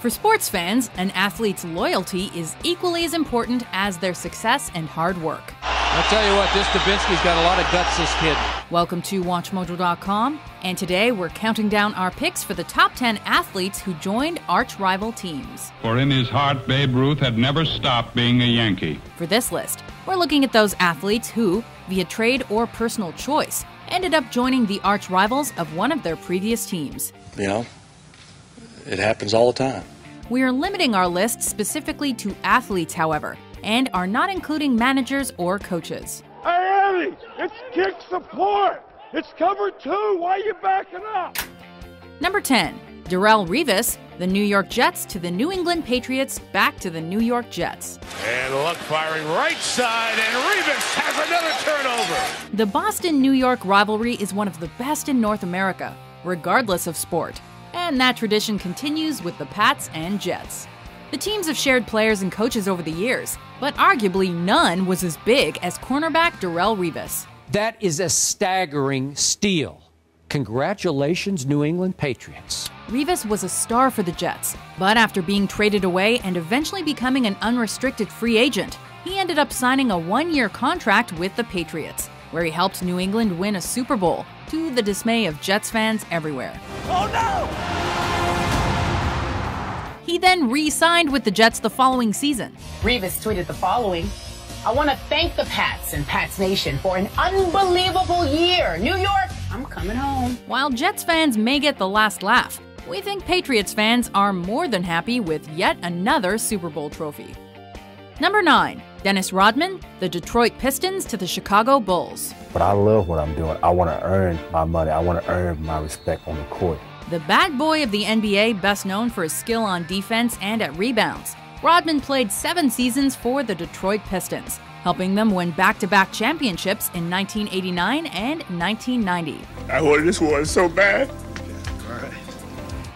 For sports fans, an athlete's loyalty is equally as important as their success and hard work. I'll tell you what, this Dubinsky's got a lot of guts, this kid. Welcome to WatchMojo.com, and today we're counting down our picks for the top 10 athletes who joined arch-rival teams. For in his heart, Babe Ruth had never stopped being a Yankee. For this list, we're looking at those athletes who, via trade or personal choice, ended up joining the arch-rivals of one of their previous teams. You know, it happens all the time. We are limiting our list specifically to athletes, however, and are not including managers or coaches. Hey, Eddie, it's kick support. It's cover 2. Why are you backing up? Number 10, Darrelle Revis, the New York Jets to the New England Patriots, back to the New York Jets. And Luck firing right side, and Revis has another turnover. The Boston-New York rivalry is one of the best in North America, regardless of sport. And that tradition continues with the Pats and Jets. The teams have shared players and coaches over the years, but arguably none was as big as cornerback Darrelle Revis. That is a staggering steal. Congratulations, New England Patriots. Revis was a star for the Jets, but after being traded away and eventually becoming an unrestricted free agent, he ended up signing a one-year contract with the Patriots, where he helped New England win a Super Bowl, to the dismay of Jets fans everywhere. Oh no! He then re-signed with the Jets the following season. Revis tweeted the following: "I want to thank the Pats and Pats Nation for an unbelievable year. New York, I'm coming home." While Jets fans may get the last laugh, we think Patriots fans are more than happy with yet another Super Bowl trophy. Number 9, Dennis Rodman, the Detroit Pistons to the Chicago Bulls. But I love what I'm doing. I want to earn my money. I want to earn my respect on the court. The bad boy of the NBA, best known for his skill on defense and at rebounds, Rodman played 7 seasons for the Detroit Pistons, helping them win back-to-back championships in 1989 and 1990. I wanted this one so bad.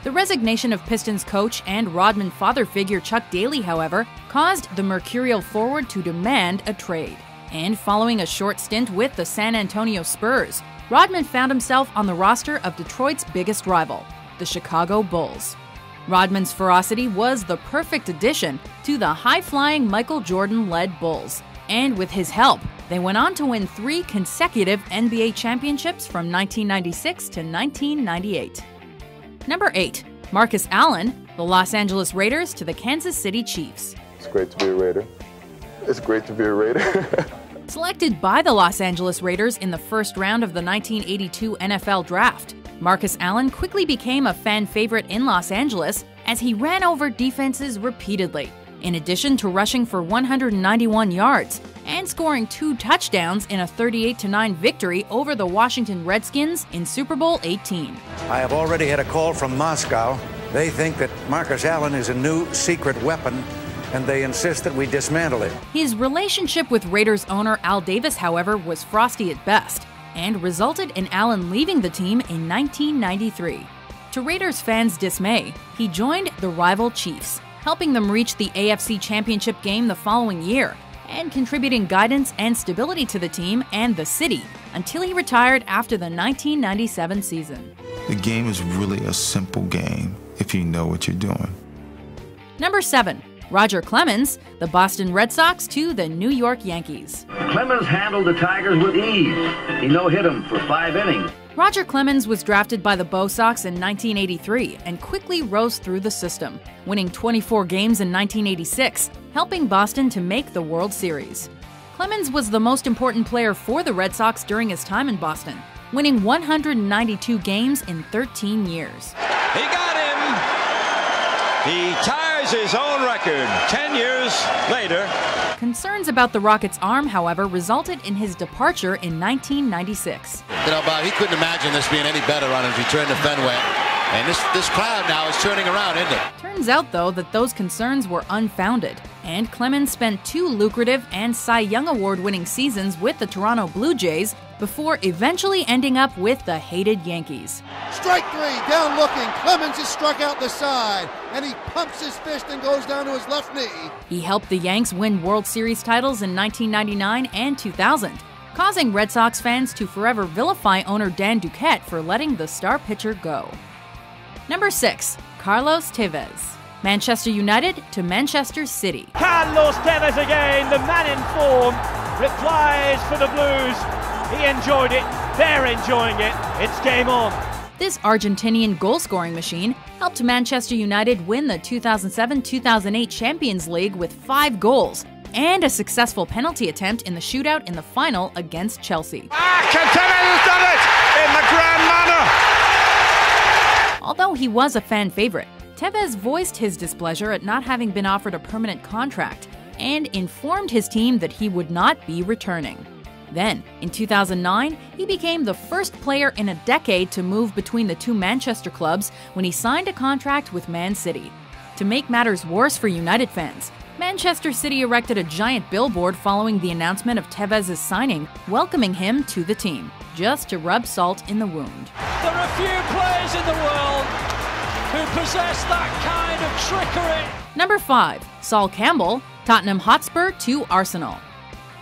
The resignation of Pistons coach and Rodman father figure Chuck Daly, however, caused the mercurial forward to demand a trade. And following a short stint with the San Antonio Spurs, Rodman found himself on the roster of Detroit's biggest rival, the Chicago Bulls. Rodman's ferocity was the perfect addition to the high-flying Michael Jordan-led Bulls, and with his help, they went on to win 3 consecutive NBA championships from 1996 to 1998. Number 8, Marcus Allen, the Los Angeles Raiders to the Kansas City Chiefs. It's great to be a Raider. It's great to be a Raider. Selected by the Los Angeles Raiders in the first round of the 1982 NFL Draft, Marcus Allen quickly became a fan favorite in Los Angeles as he ran over defenses repeatedly, in addition to rushing for 191 yards and scoring 2 touchdowns in a 38-9 victory over the Washington Redskins in Super Bowl XVIII. I have already had a call from Moscow. They think that Marcus Allen is a new secret weapon, and they insist that we dismantle it. His relationship with Raiders owner Al Davis, however, was frosty at best, and resulted in Allen leaving the team in 1993. To Raiders fans' dismay, he joined the rival Chiefs, helping them reach the AFC Championship game the following year, and contributing guidance and stability to the team and the city until he retired after the 1997 season. The game is really a simple game if you know what you're doing. Number 7, Roger Clemens, the Boston Red Sox to the New York Yankees. Clemens handled the Tigers with ease. He no-hit them for 5 innings. Roger Clemens was drafted by the Bo Sox in 1983 and quickly rose through the system, winning 24 games in 1986, helping Boston to make the World Series. Clemens was the most important player for the Red Sox during his time in Boston, winning 192 games in 13 years. He got him! He ties his own record 10 years later. Concerns about the Rockets' arm, however, resulted in his departure in 1996. You know, Bob, he couldn't imagine this being any better on him if he turned to Fenway. And this crowd now is turning around, isn't it? Turns out, though, that those concerns were unfounded, and Clemens spent 2 lucrative and Cy Young Award-winning seasons with the Toronto Blue Jays before eventually ending up with the hated Yankees. Strike 3, down looking. Clemens is struck out the side, and he pumps his fist and goes down to his left knee. He helped the Yanks win World Series titles in 1999 and 2000, causing Red Sox fans to forever vilify owner Dan Duquette for letting the star pitcher go. Number 6. Carlos Tevez. Manchester United to Manchester City. Carlos Tevez again, the man in form, replies for the Blues. He enjoyed it, they're enjoying it, it's game on. This Argentinian goal-scoring machine helped Manchester United win the 2007-2008 Champions League with 5 goals and a successful penalty attempt in the shootout in the final against Chelsea. Tevez has done it in the grand manner. Although he was a fan favorite, Tevez voiced his displeasure at not having been offered a permanent contract and informed his team that he would not be returning. Then, in 2009, he became the first player in a decade to move between the two Manchester clubs when he signed a contract with Man City. To make matters worse for United fans, Manchester City erected a giant billboard following the announcement of Tevez's signing, welcoming him to the team, just to rub salt in the wound. There are few players in the world who possess that kind of trickery. Number 5. Sol Campbell, Tottenham Hotspur to Arsenal.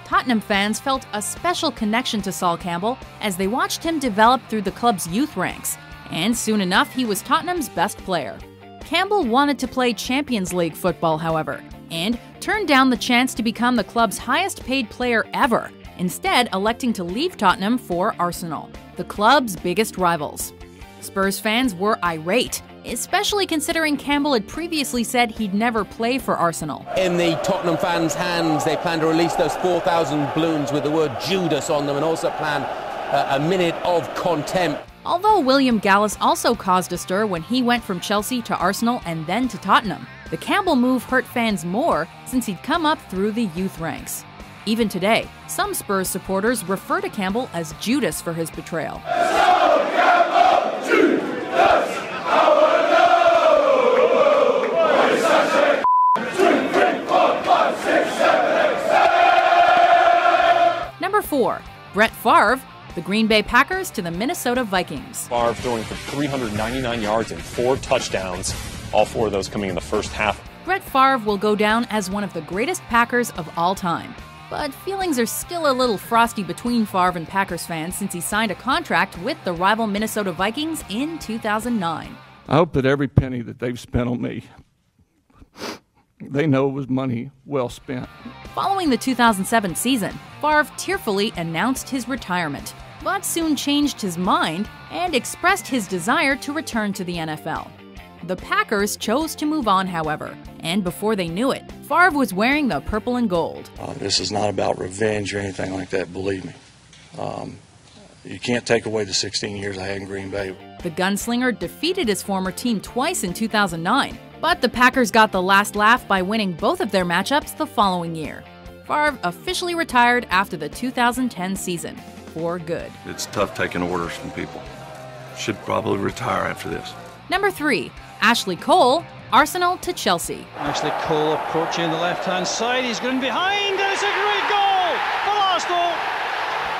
Tottenham fans felt a special connection to Sol Campbell as they watched him develop through the club's youth ranks, and soon enough he was Tottenham's best player. Campbell wanted to play Champions League football, however, and turned down the chance to become the club's highest-paid player ever, instead electing to leave Tottenham for Arsenal, the club's biggest rivals. Spurs fans were irate, especially considering Campbell had previously said he'd never play for Arsenal. In the Tottenham fans' hands, they plan to release those 4,000 balloons with the word Judas on them and also plan a minute of contempt. Although William Gallas also caused a stir when he went from Chelsea to Arsenal and then to Tottenham, the Campbell move hurt fans more since he'd come up through the youth ranks. Even today, some Spurs supporters refer to Campbell as Judas for his betrayal. Number 4. Brett Favre, the Green Bay Packers to the Minnesota Vikings. Favre throwing for 399 yards and 4 touchdowns, all 4 of those coming in the first half. Brett Favre will go down as one of the greatest Packers of all time. But feelings are still a little frosty between Favre and Packers fans since he signed a contract with the rival Minnesota Vikings in 2009. I hope that every penny that they've spent on me, they know it was money well spent. Following the 2007 season, Favre tearfully announced his retirement, but soon changed his mind and expressed his desire to return to the NFL. The Packers chose to move on, however, and before they knew it, Favre was wearing the purple and gold. This is not about revenge or anything like that, believe me. You can't take away the 16 years I had in Green Bay. The gunslinger defeated his former team twice in 2009, but the Packers got the last laugh by winning both of their matchups the following year. Favre officially retired after the 2010 season, for good. It's tough taking orders from people. Should probably retire after this. Number 3. Ashley Cole, Arsenal to Chelsea. Ashley Cole approaching the left-hand side. He's going behind, and it's a great goal for Arsenal.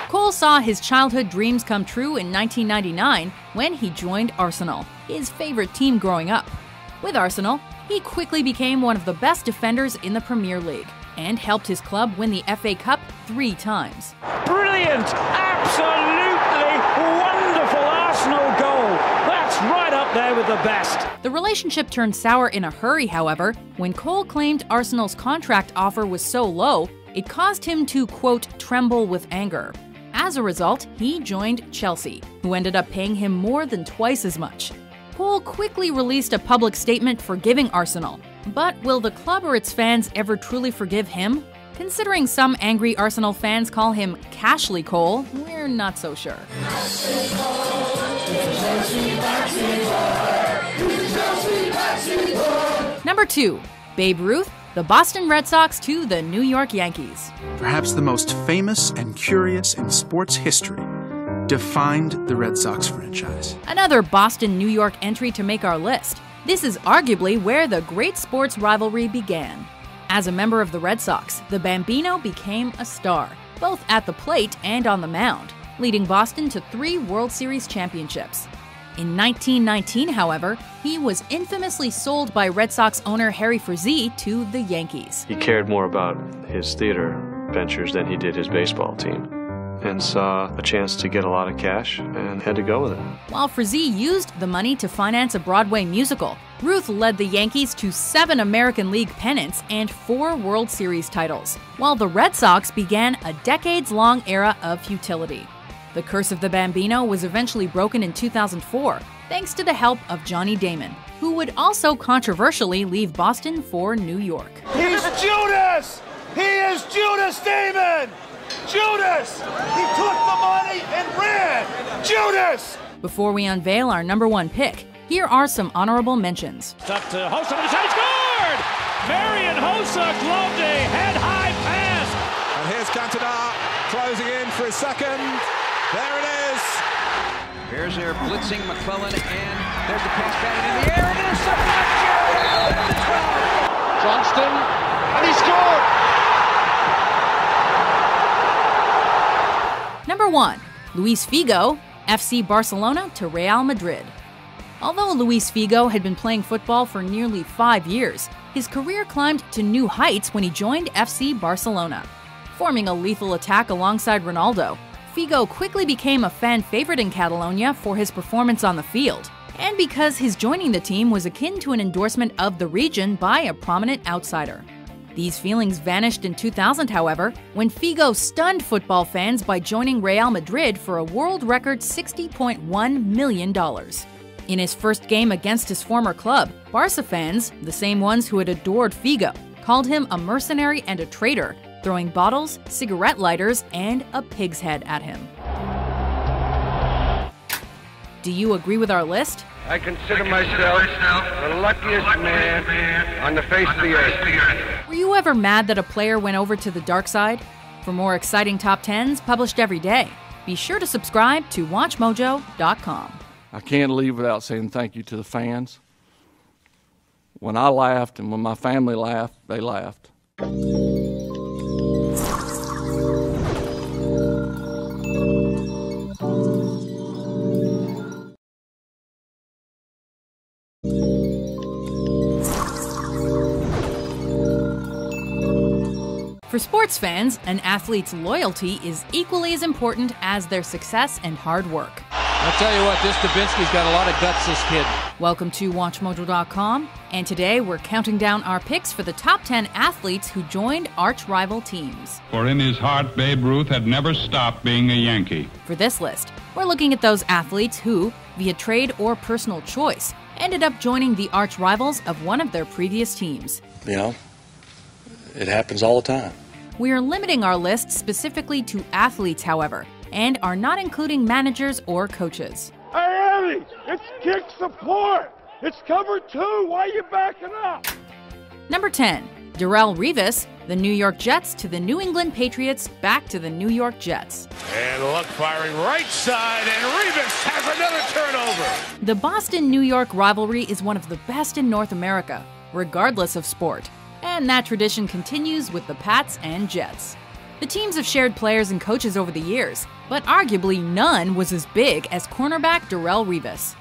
Cole saw his childhood dreams come true in 1999 when he joined Arsenal, his favorite team growing up. With Arsenal, he quickly became one of the best defenders in the Premier League and helped his club win the FA Cup 3 times. Brilliant! Absolutely wonderful Arsenal goal! That's right up there with the best. The relationship turned sour in a hurry, however, when Cole claimed Arsenal's contract offer was so low, it caused him to, quote, tremble with anger. As a result, he joined Chelsea, who ended up paying him more than twice as much. Cole quickly released a public statement forgiving Arsenal, but will the club or its fans ever truly forgive him? Considering some angry Arsenal fans call him Cashley Cole, we're not so sure. Number 2. Babe Ruth, the Boston Red Sox to the New York Yankees. Perhaps the most famous and curious in sports history, defined the Red Sox franchise. Another Boston-New York entry to make our list. This is arguably where the great sports rivalry began. As a member of the Red Sox, the Bambino became a star, both at the plate and on the mound, leading Boston to 3 World Series championships. In 1919, however, he was infamously sold by Red Sox owner Harry Frazee to the Yankees. He cared more about his theater ventures than he did his baseball team. and saw a chance to get a lot of cash and had to go with it. While Frazee used the money to finance a Broadway musical, Ruth led the Yankees to 7 American League pennants and 4 World Series titles, while the Red Sox began a decades-long era of futility. The curse of the Bambino was eventually broken in 2004, thanks to the help of Johnny Damon, who would also controversially leave Boston for New York. He's Judas! He is Judas Damon! Judas! He took the money and ran! Judas! Before we unveil our #1 pick, here are some honorable mentions. Up to Hossa on the side, scored! Marian Hossa gloved a head-high pass. And here's Cantona closing in for his second. There it is. Here's their blitzing McClellan, and there's the pass batted in the air, and intercepted at the 12. Johnston, and he scored! #1, Luis Figo, FC Barcelona to Real Madrid. Although Luis Figo had been playing football for nearly 5 years, his career climbed to new heights when he joined FC Barcelona. Forming a lethal attack alongside Ronaldo, Figo quickly became a fan favorite in Catalonia for his performance on the field, and because his joining the team was akin to an endorsement of the region by a prominent outsider. These feelings vanished in 2000, however, when Figo stunned football fans by joining Real Madrid for a world record $60.1 million. In his first game against his former club, Barca fans, the same ones who had adored Figo, called him a mercenary and a traitor, throwing bottles, cigarette lighters, and a pig's head at him. Do you agree with our list? I consider myself the luckiest man on the face of the earth. Were you ever mad that a player went over to the dark side? For more exciting top 10s published every day, be sure to subscribe to WatchMojo.com. I can't leave without saying thank you to the fans. When I laughed and when my family laughed, they laughed. For sports fans, an athlete's loyalty is equally as important as their success and hard work. I'll tell you what, this Dubinsky's got a lot of guts, this kid. Welcome to WatchMojo.com, and today we're counting down our picks for the top 10 athletes who joined arch-rival teams. For in his heart, Babe Ruth had never stopped being a Yankee. For this list, we're looking at those athletes who, via trade or personal choice, ended up joining the arch-rivals of one of their previous teams. You know, it happens all the time. We are limiting our list specifically to athletes, however, and are not including managers or coaches. Hey, Eddie, it's kick support. It's cover 2. Why are you backing up? #10, Darrelle Revis, the New York Jets to the New England Patriots, back to the New York Jets. And Luck firing right side, and Revis has another turnover. The Boston-New York rivalry is one of the best in North America, regardless of sport. And that tradition continues with the Pats and Jets. The teams have shared players and coaches over the years, but arguably none was as big as cornerback Darrelle Revis.